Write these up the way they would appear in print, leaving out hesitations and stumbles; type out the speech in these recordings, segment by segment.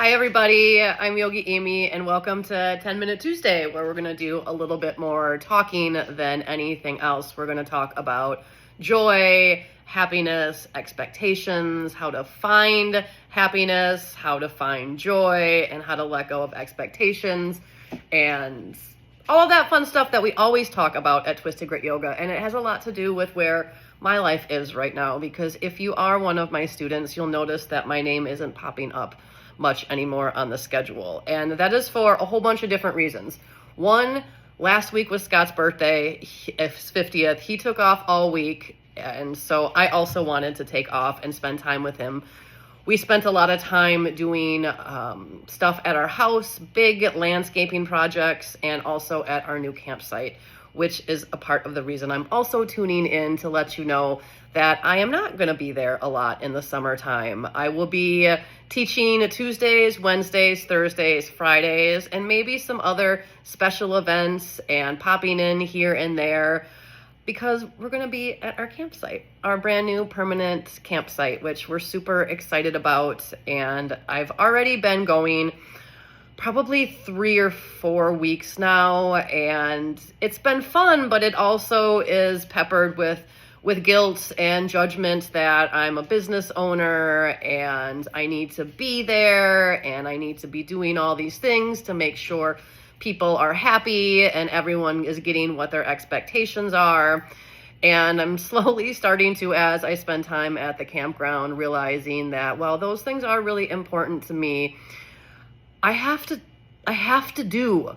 Hi everybody, I'm Yogi Amy and welcome to 10 Minute Tuesday, where we're going to do a little bit more talking than anything else. We're going to talk about joy, happiness, expectations, how to find happiness, how to find joy, and how to let go of expectations, and all of that fun stuff that we always talk about at Twisted Grit Yoga. And it has a lot to do with where my life is right now, because if you are one of my students, you'll notice that my name isn't popping up much anymore on the schedule. And that is for a whole bunch of different reasons. One, last week was Scott's birthday, his 50th. He took off all week, and so I also wanted to take off and spend time with him. We spent a lot of time doing stuff at our house, big landscaping projects, and also at our new campsite, which is a part of the reason I'm also tuning in to let you know that I am not going to be there a lot in the summertime. I will be teaching Tuesdays, Wednesdays, Thursdays, Fridays, and maybe some other special events and popping in here and there, because we're going to be at our campsite, our brand new permanent campsite, which we're super excited about. And I've already been going probably 3 or 4 weeks now, and it's been fun, but it also is peppered with guilt and judgment that I'm a business owner and I need to be there and I need to be doing all these things to make sure people are happy and everyone is getting what their expectations are. And I'm slowly starting to, as I spend time at the campground, realizing that, well, those things are really important to me. I have to do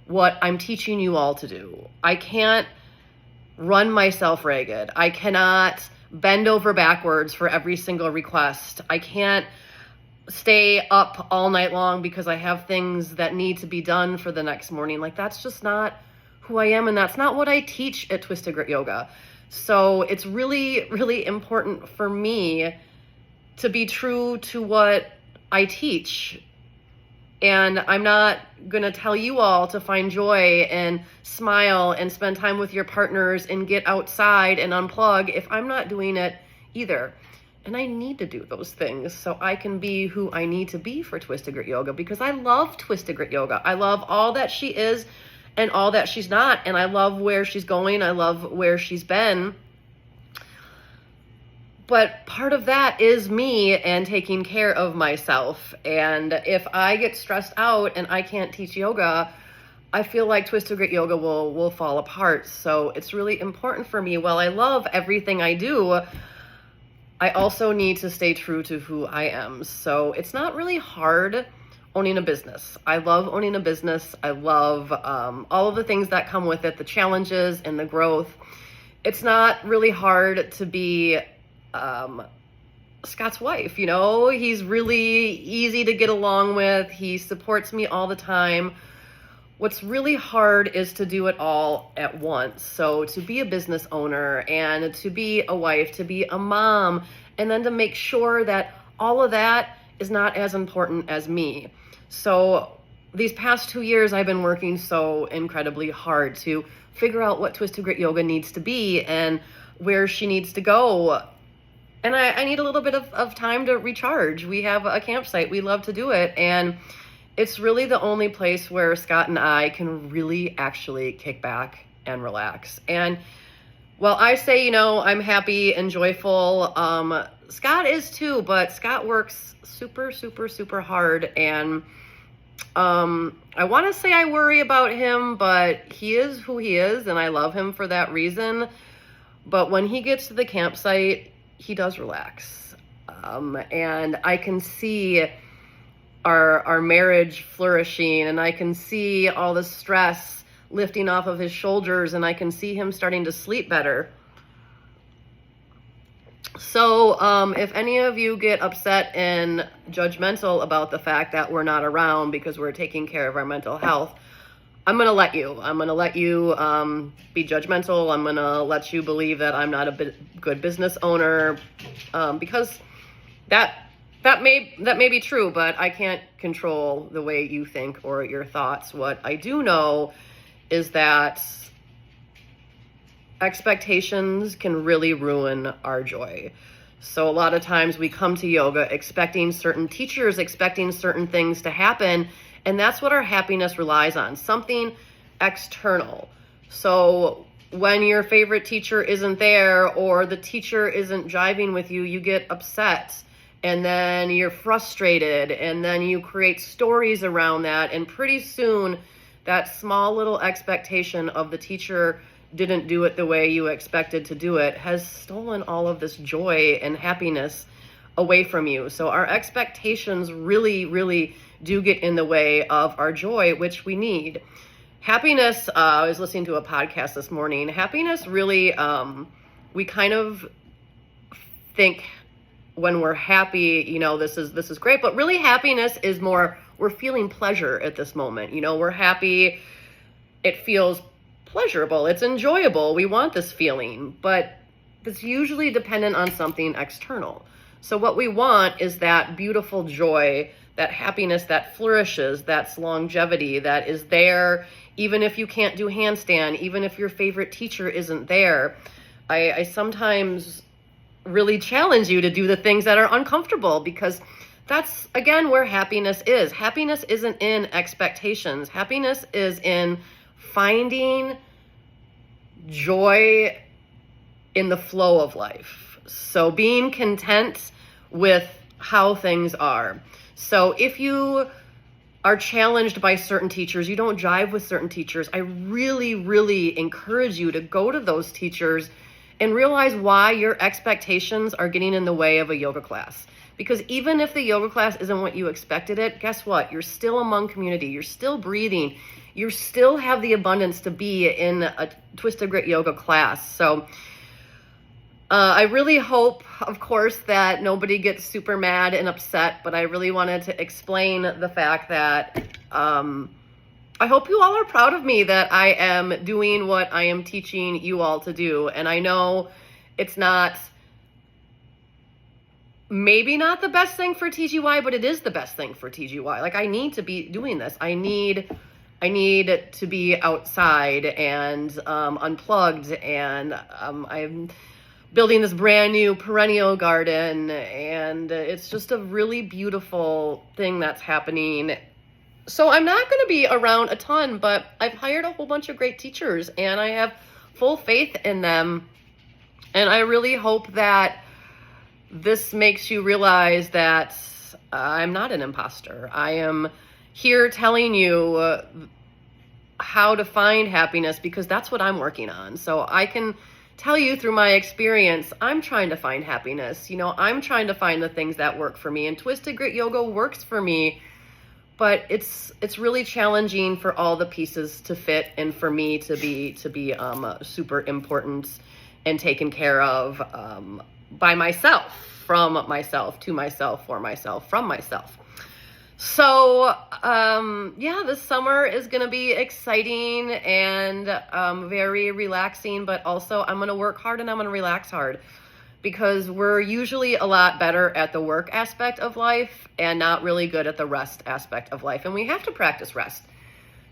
what I'm teaching you all to do. I can't run myself ragged. I cannot bend over backwards for every single request. I can't stay up all night long because I have things that need to be done for the next morning. Like, that's just not who I am, and that's not what I teach at Twisted Grit Yoga. So it's really, really important for me to be true to what I teach. And I'm not going to tell you all to find joy and smile and spend time with your partners and get outside and unplug if I'm not doing it either. And I need to do those things so I can be who I need to be for Twisted Grit Yoga, because I love Twisted Grit Yoga. I love all that she is and all that she's not. And I love where she's going. I love where she's been. But part of that is me and taking care of myself. And if I get stressed out and I can't teach yoga, I feel like Twisted Grit Yoga will fall apart. So it's really important for me. While I love everything I do, I also need to stay true to who I am. So it's not really hard owning a business. I love owning a business. I love all of the things that come with it, the challenges and the growth. It's not really hard to be Scott's wife. You know, he's really easy to get along with. He supports me all the time. What's really hard is to do it all at once. So to be a business owner and to be a wife, to be a mom, and then to make sure that all of that is not as important as me. So these past 2 years, I've been working so incredibly hard to figure out what Twisted Grit Yoga needs to be and where she needs to go. And I need a little bit of time to recharge. We have a campsite. We love to do it. And it's really the only place where Scott and I can really actually kick back and relax. And while I say, you know, I'm happy and joyful, Scott is too, but Scott works super, super, super hard. And I want to say I worry about him, but he is who he is, and I love him for that reason. But when he gets to the campsite, he does relax. And I can see our marriage flourishing, and I can see all the stress lifting off of his shoulders, and I can see him starting to sleep better. So if any of you get upset and judgmental about the fact that we're not around because we're taking care of our mental health, I'm going to let you. I'm going to let you be judgmental. I'm going to let you believe that I'm not a good business owner, because that may be true, but I can't control the way you think or your thoughts. What I do know is that expectations can really ruin our joy. So a lot of times we come to yoga expecting certain teachers, expecting certain things to happen, and that's what our happiness relies on, something external. So when your favorite teacher isn't there or the teacher isn't jiving with you, you get upset, and then you're frustrated, and then you create stories around that, and pretty soon that small little expectation of the teacher didn't do it the way you expected to do it has stolen all of this joy and happiness away from you. So our expectations really, really do get in the way of our joy, which we need. Happiness, I was listening to a podcast this morning. Happiness really, we kind of think when we're happy, this is great, but really happiness is more, we're feeling pleasure at this moment. We're happy. It feels pleasurable. It's enjoyable. We want this feeling, but it's usually dependent on something external. So what we want is that beautiful joy, that happiness that flourishes, that's longevity, that is there even if you can't do handstand, even if your favorite teacher isn't there. I sometimes really challenge you to do the things that are uncomfortable, because that's, again, where happiness is. Happiness isn't in expectations. Happiness is in finding joy in the flow of life. So being content with how things are. So if you are challenged by certain teachers, you don't jive with certain teachers, I really, really encourage you to go to those teachers and realize why your expectations are getting in the way of a yoga class. Because even if the yoga class isn't what you expected it, guess what? You're still among community. You're still breathing. You still have the abundance to be in a Twisted Grit yoga class. So I really hope, of course, that nobody gets super mad and upset, but I really wanted to explain the fact that I hope you all are proud of me that I am doing what I am teaching you all to do. And I know it's maybe not the best thing for TGY, but it is the best thing for TGY. Like, I need to be doing this. I need to be outside and unplugged, and I'm building this brand new perennial garden, and it's just a really beautiful thing that's happening. So I'm not going to be around a ton, but I've hired a whole bunch of great teachers, and I have full faith in them, and I really hope that this makes you realize that I'm not an imposter. I am here telling you how to find happiness, because that's what I'm working on. So I can tell you through my experience, I'm trying to find happiness. I'm trying to find the things that work for me, and Twisted Grit Yoga works for me, but it's really challenging for all the pieces to fit and for me to be super important and taken care of by myself, from myself, to myself, for myself, from myself. So, this summer is going to be exciting and very relaxing, but also I'm going to work hard and I'm going to relax hard, because we're usually a lot better at the work aspect of life and not really good at the rest aspect of life. And we have to practice rest.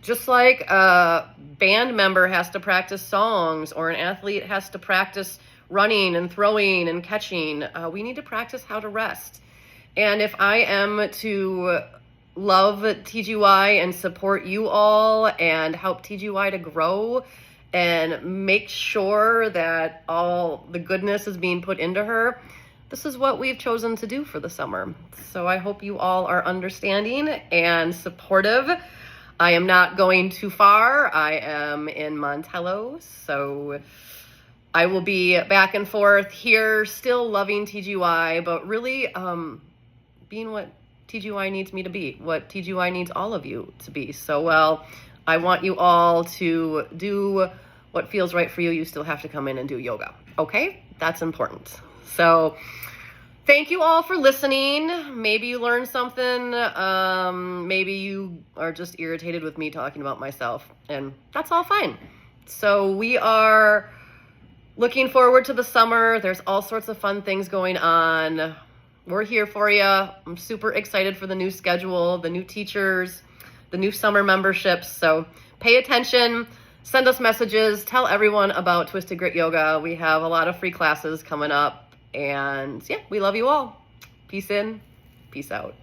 Just like a band member has to practice songs, or an athlete has to practice running and throwing and catching, we need to practice how to rest. And if I am to love TGY and support you all and help TGY to grow and make sure that all the goodness is being put into her, this is what we've chosen to do for the summer. So I hope you all are understanding and supportive. I am not going too far. I am in Montello, so I will be back and forth here, still loving TGY, but really being what TGY needs me to be, what TGY needs all of you to be. So, I want you all to do what feels right for you. You still have to come in and do yoga, okay? That's important. So, thank you all for listening. Maybe you learned something. Maybe you are just irritated with me talking about myself, and that's all fine. So, we are looking forward to the summer. There's all sorts of fun things going on. We're here for you. I'm super excited for the new schedule, the new teachers, the new summer memberships. So pay attention, send us messages, tell everyone about Twisted Grit Yoga. We have a lot of free classes coming up. And yeah, we love you all. Peace in, peace out.